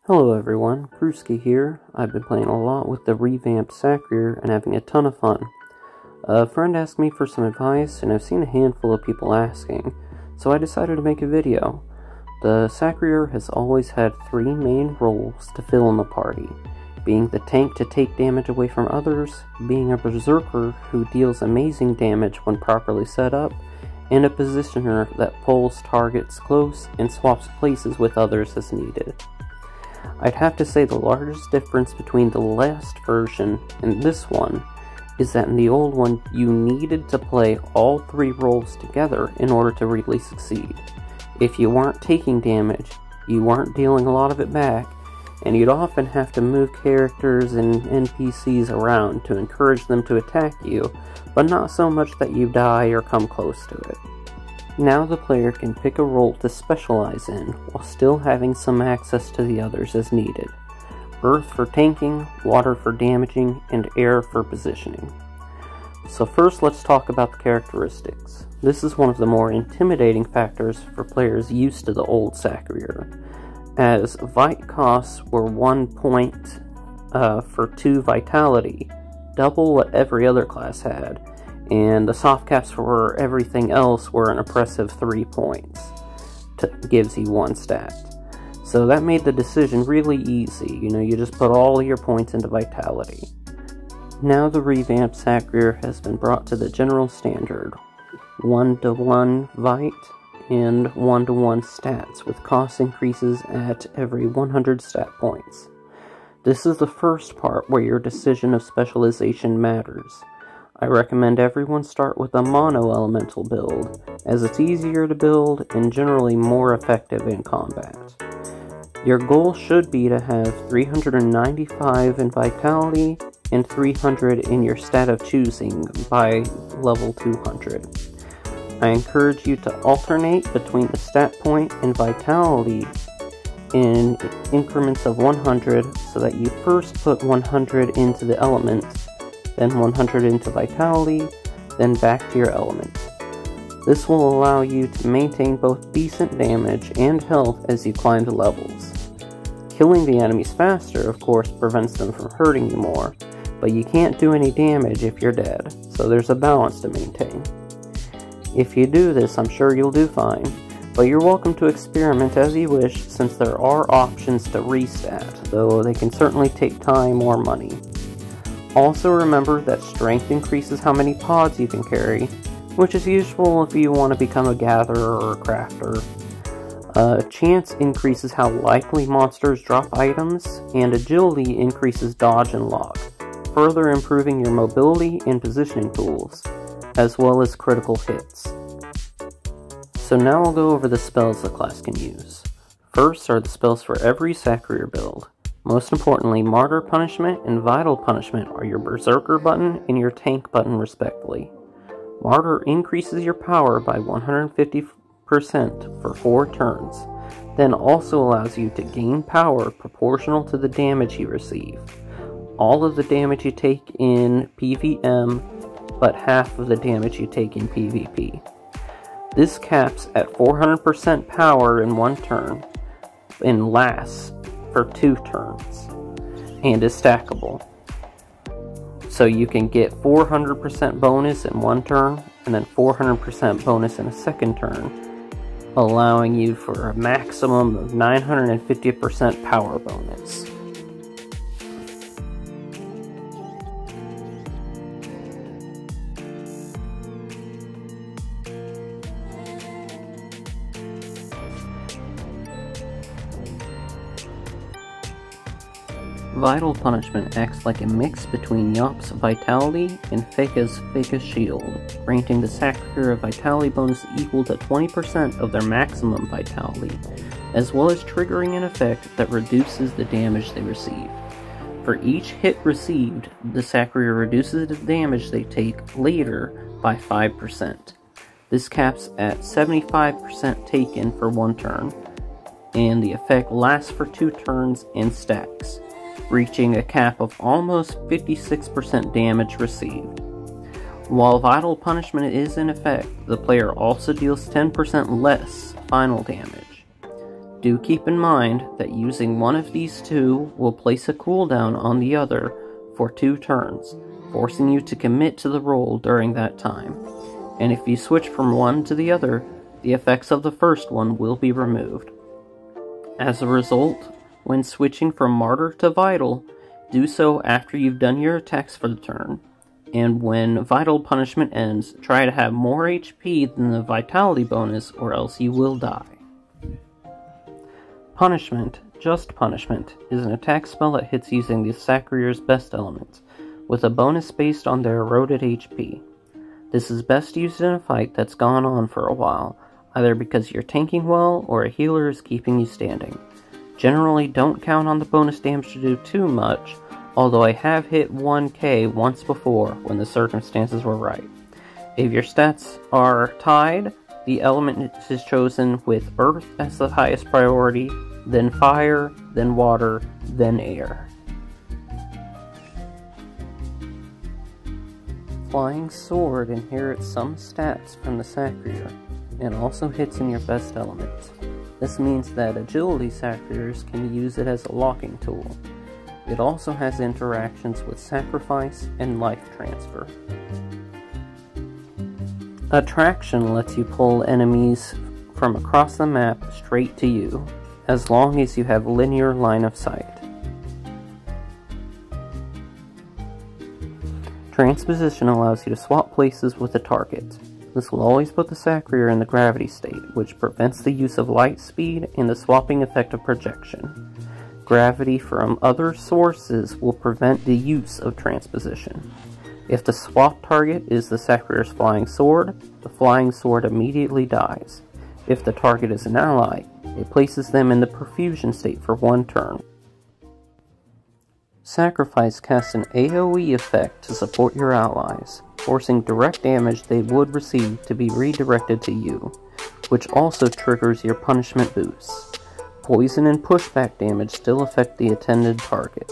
Hello everyone, Brewski here. I've been playing a lot with the Revamped Sacrier and having a ton of fun. A friend asked me for some advice, and I've seen a handful of people asking, so I decided to make a video. The Sacrier has always had three main roles to fill in the party, being the tank to take damage away from others, being a berserker who deals amazing damage when properly set up, and a positioner that pulls targets close and swaps places with others as needed. I'd have to say the largest difference between the last version and this one is that in the old one you needed to play all three roles together in order to really succeed. If you weren't taking damage, you weren't dealing a lot of it back, and you'd often have to move characters and NPCs around to encourage them to attack you, but not so much that you die or come close to it. Now the player can pick a role to specialize in, while still having some access to the others as needed. Earth for tanking, water for damaging, and air for positioning. So first let's talk about the characteristics. This is one of the more intimidating factors for players used to the old Sacrier, as Vite costs were 1 point for 2 vitality, double what every other class had, and the soft caps for everything else were an oppressive 3 points. Gives you 1 stat. So that made the decision really easy. You just put all your points into vitality. Now the revamped Sacrier has been brought to the general standard. 1-to-1 Vite and 1-to-1 stats, with cost increases at every 100 stat points. This is the first part where your decision of specialization matters. I recommend everyone start with a mono-elemental build, as it's easier to build and generally more effective in combat. Your goal should be to have 395 in vitality and 300 in your stat of choosing by level 200. I encourage you to alternate between the stat point and vitality in increments of 100, so that you first put 100 into the element, then 100 into vitality, then back to your element. This will allow you to maintain both decent damage and health as you climb the levels. Killing the enemies faster, of course, prevents them from hurting you more, but you can't do any damage if you're dead, so there's a balance to maintain. If you do this, I'm sure you'll do fine, but you're welcome to experiment as you wish, since there are options to restat, though they can certainly take time or money. Also remember that strength increases how many pods you can carry, which is useful if you want to become a gatherer or a crafter. Chance increases how likely monsters drop items, and agility increases dodge and lock, further improving your mobility and positioning tools, as well as critical hits. So now I'll go over the spells the class can use. First are the spells for every Sacrier build. Most importantly, Martyr Punishment and Vital Punishment are your Berserker button and your Tank button respectively. Martyr increases your power by 150% for 4 turns, then also allows you to gain power proportional to the damage you receive. All of the damage you take in PvM, but half of the damage you take in PvP. This caps at 400% power in 1 turn, and lasts for 2 turns, and is stackable. So you can get 400% bonus in 1 turn, and then 400% bonus in a 2nd turn, allowing you for a maximum of 950% power bonus. Vital Punishment acts like a mix between Yop's Vitality and Feka's Shield, granting the Sacrier a Vitality bonus equal to 20% of their maximum Vitality, as well as triggering an effect that reduces the damage they receive. For each hit received, the Sacrier reduces the damage they take later by 5%. This caps at 75% taken for 1 turn, and the effect lasts for 2 turns and stacks, reaching a cap of almost 56% damage received. While Vital Punishment is in effect, the player also deals 10% less final damage. Do keep in mind that using one of these two will place a cooldown on the other for 2 turns, forcing you to commit to the roll during that time. And if you switch from one to the other, the effects of the first one will be removed. As a result, when switching from Martyr to Vital, do so after you've done your attacks for the turn, and when Vital punishment ends, try to have more HP than the Vitality bonus or else you will die. Punishment, Just Punishment, is an attack spell that hits using the Sacrier's best elements, with a bonus based on their eroded HP. This is best used in a fight that's gone on for a while, either because you're tanking well or a healer is keeping you standing. Generally, don't count on the bonus damage to do too much, although I have hit 1k once before when the circumstances were right. If your stats are tied, the element is chosen with Earth as the highest priority, then Fire, then Water, then Air. Flying Sword inherits some stats from the Sacrier, and also hits in your best element. This means that Agility Sacriers can use it as a locking tool. It also has interactions with Sacrifice and Life Transfer. Attraction lets you pull enemies from across the map straight to you, as long as you have linear line of sight. Transposition allows you to swap places with a target. This will always put the Sacrier in the gravity state, which prevents the use of light speed and the swapping effect of projection. Gravity from other sources will prevent the use of transposition. If the swap target is the Sacrier's Flying Sword, the Flying Sword immediately dies. If the target is an ally, it places them in the perfusion state for 1 turn. Sacrifice casts an AoE effect to support your allies, forcing direct damage they would receive to be redirected to you, which also triggers your punishment boosts. Poison and pushback damage still affect the attended target.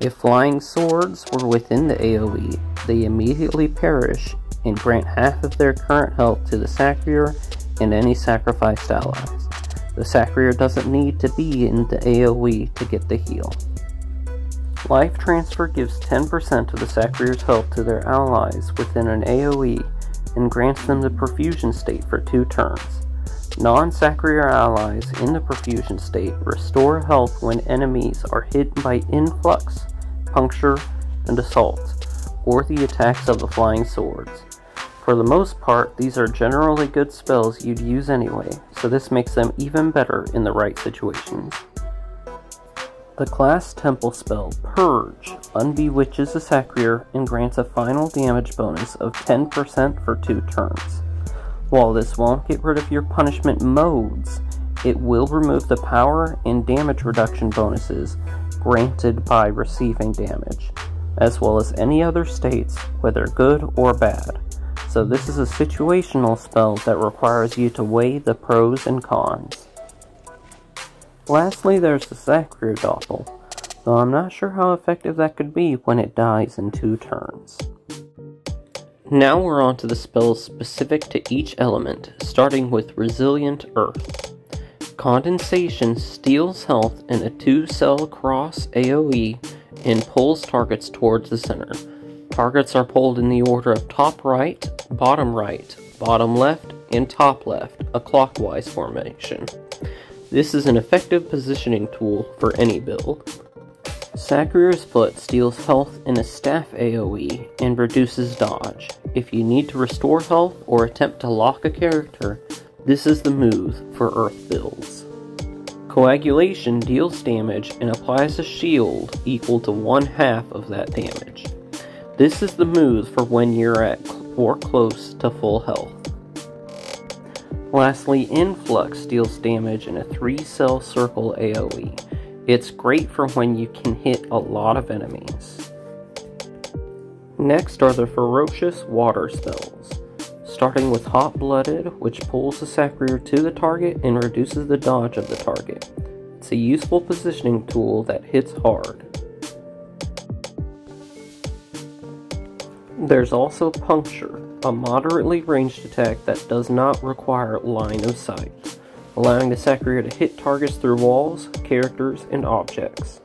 If Flying Swords were within the AoE, they immediately perish and grant half of their current health to the Sacrier and any sacrificed allies. The Sacrier doesn't need to be in the AoE to get the heal. Life Transfer gives 10% of the Sacrier's health to their allies within an AoE and grants them the perfusion state for 2 turns. Non-Sacrier allies in the perfusion state restore health when enemies are hit by influx, puncture, and assault, or the attacks of the Flying Swords. For the most part, these are generally good spells you'd use anyway, so this makes them even better in the right situations. The class temple spell, Purge, unbewitches the Sacrier and grants a final damage bonus of 10% for 2 turns. While this won't get rid of your punishment modes, it will remove the power and damage reduction bonuses granted by receiving damage, as well as any other states, whether good or bad. So this is a situational spell that requires you to weigh the pros and cons. Lastly, there's the Sacrier Doppel, though I'm not sure how effective that could be when it dies in 2 turns. Now we're on to the spells specific to each element, starting with Resilient Earth. Condensation steals health in a 2-cell cross AoE and pulls targets towards the center. Targets are pulled in the order of top right, bottom left, and top left, a clockwise formation. This is an effective positioning tool for any build. Sacrier's Foot steals health in a staff AoE and reduces dodge. If you need to restore health or attempt to lock a character, this is the move for Earth builds. Coagulation deals damage and applies a shield equal to 1/2 of that damage. This is the move for when you're at or close to full health. Lastly, Influx deals damage in a 3-cell circle AoE. It's great for when you can hit a lot of enemies. Next are the Ferocious Water spells, starting with Hot-Blooded, which pulls the Sacrier to the target and reduces the dodge of the target. It's a useful positioning tool that hits hard. There's also Puncture, a moderately ranged attack that does not require line of sight. allowing the Sacrier to hit targets through walls, characters, and objects.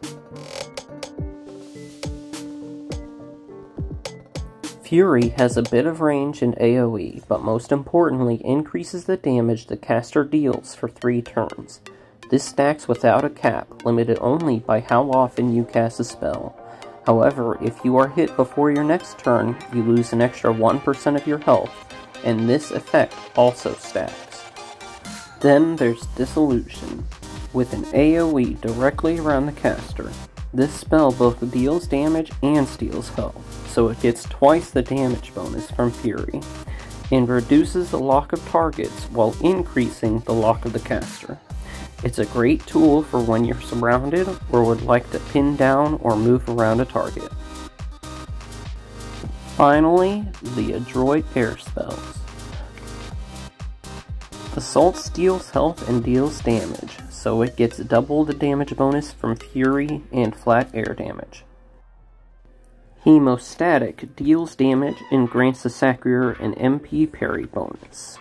Fury has a bit of range in AoE, but most importantly increases the damage the caster deals for 3 turns. This stacks without a cap, limited only by how often you cast a spell. However, if you are hit before your next turn, you lose an extra 1% of your health, and this effect also stacks. Then there's Dissolution, with an AoE directly around the caster. This spell both deals damage and steals health, so it gets twice the damage bonus from Fury, and reduces the lock of targets while increasing the lock of the caster. It's a great tool for when you're surrounded or would like to pin down or move around a target. Finally, the Adroit Air Spells. Assault steals health and deals damage, so it gets double the damage bonus from Fury and flat air damage. Hemostatic deals damage and grants the Sacrier an MP parry bonus.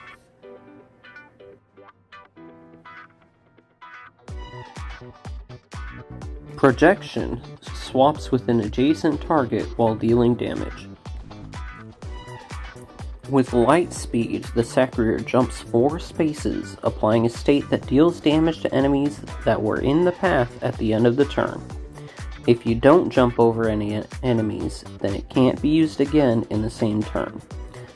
Projection swaps with an adjacent target while dealing damage. With light speed, the Sacrier jumps 4 spaces, applying a state that deals damage to enemies that were in the path at the end of the turn. If you don't jump over any enemies, then it can't be used again in the same turn.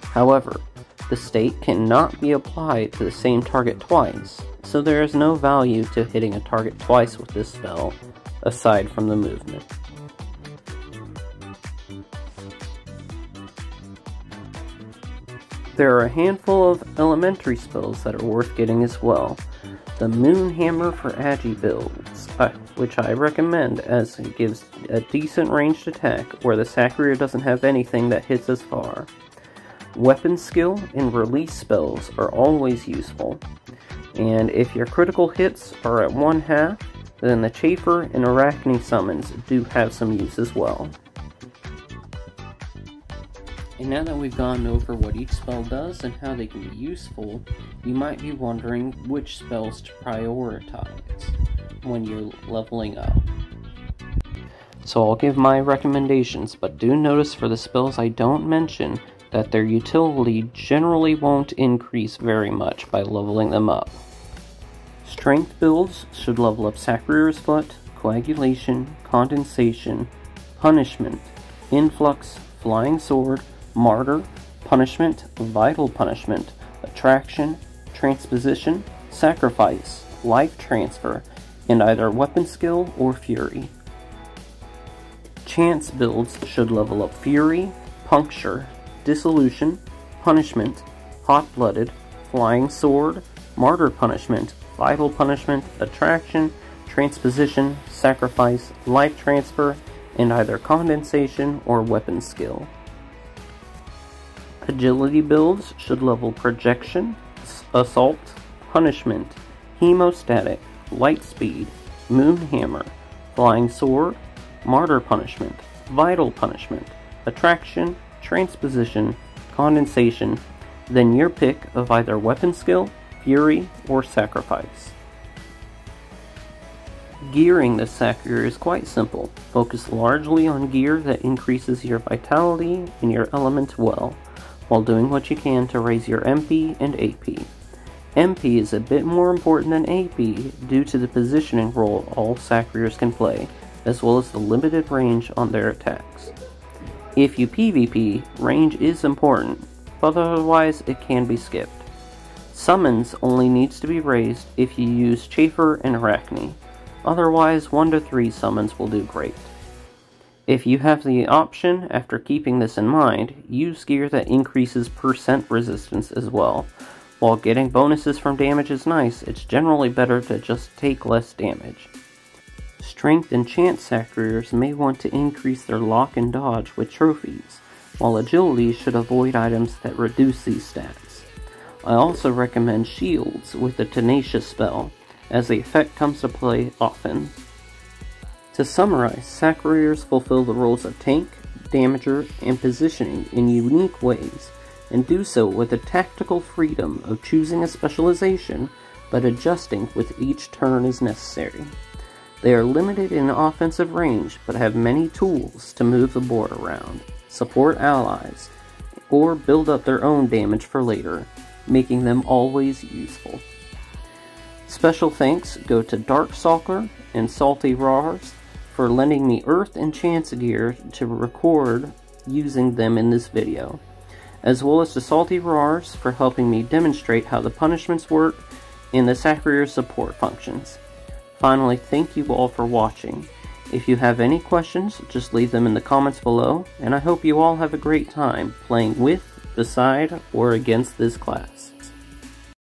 However, the state cannot be applied to the same target twice, so there is no value to hitting a target twice with this spell, aside from the movement. There are a handful of elementary spells that are worth getting as well. The Moon Hammer for Agi builds, which I recommend as it gives a decent ranged attack where the Sacrier doesn't have anything that hits as far. Weapon skill and release spells are always useful, and if your critical hits are at 1/2, then the Chafer and Arachne summons do have some use as well. And now that we've gone over what each spell does and how they can be useful, you might be wondering which spells to prioritize when you're leveling up. So I'll give my recommendations, but do notice for the spells I don't mention that their utility generally won't increase very much by leveling them up. Strength builds should level up Sacrier's Foot, Coagulation, Condensation, Punishment, Influx, Flying Sword, Martyr, Punishment, Vital Punishment, Attraction, Transposition, Sacrifice, Life Transfer, and either Weapon Skill or Fury. Chance builds should level up Fury, Puncture, Dissolution, Punishment, Hot-Blooded, Flying Sword, Martyr Punishment, Vital Punishment, Attraction, Transposition, Sacrifice, Life Transfer, and either Condensation or Weapon Skill. Agility builds should level Projection, Assault, Punishment, Hemostatic, Light Speed, Moon Hammer, Flying Sword, Martyr Punishment, Vital Punishment, Attraction, Transposition, Condensation, then your pick of either Weapon Skill, Fury, or Sacrifice. Gearing the Sacrier is quite simple. Focus largely on gear that increases your vitality and your element well, while doing what you can to raise your MP and AP. MP is a bit more important than AP due to the positioning role all Sacriers can play, as well as the limited range on their attacks. If you PvP, range is important, but otherwise it can be skipped. Summons only needs to be raised if you use Chafer and Arachne, otherwise 1 to 3 summons will do great. If you have the option, after keeping this in mind, use gear that increases percent resistance as well. While getting bonuses from damage is nice, it's generally better to just take less damage. Strength and Chance Sacriers may want to increase their lock and dodge with trophies, while agility should avoid items that reduce these stats. I also recommend shields with the Tenacious spell, as the effect comes to play often. To summarize, Sacriers fulfill the roles of tank, damager, and positioning in unique ways, and do so with the tactical freedom of choosing a specialization but adjusting with each turn is necessary. They are limited in offensive range, but have many tools to move the board around, support allies, or build up their own damage for later, making them always useful. Special thanks go to Darkstalker and Salty Rars for lending me Earth and Chance gear to record using them in this video, as well as to Salty Rars for helping me demonstrate how the punishments work and the Sacrier support functions. Finally, thank you all for watching. If you have any questions, just leave them in the comments below, and I hope you all have a great time playing with, beside, or against this class.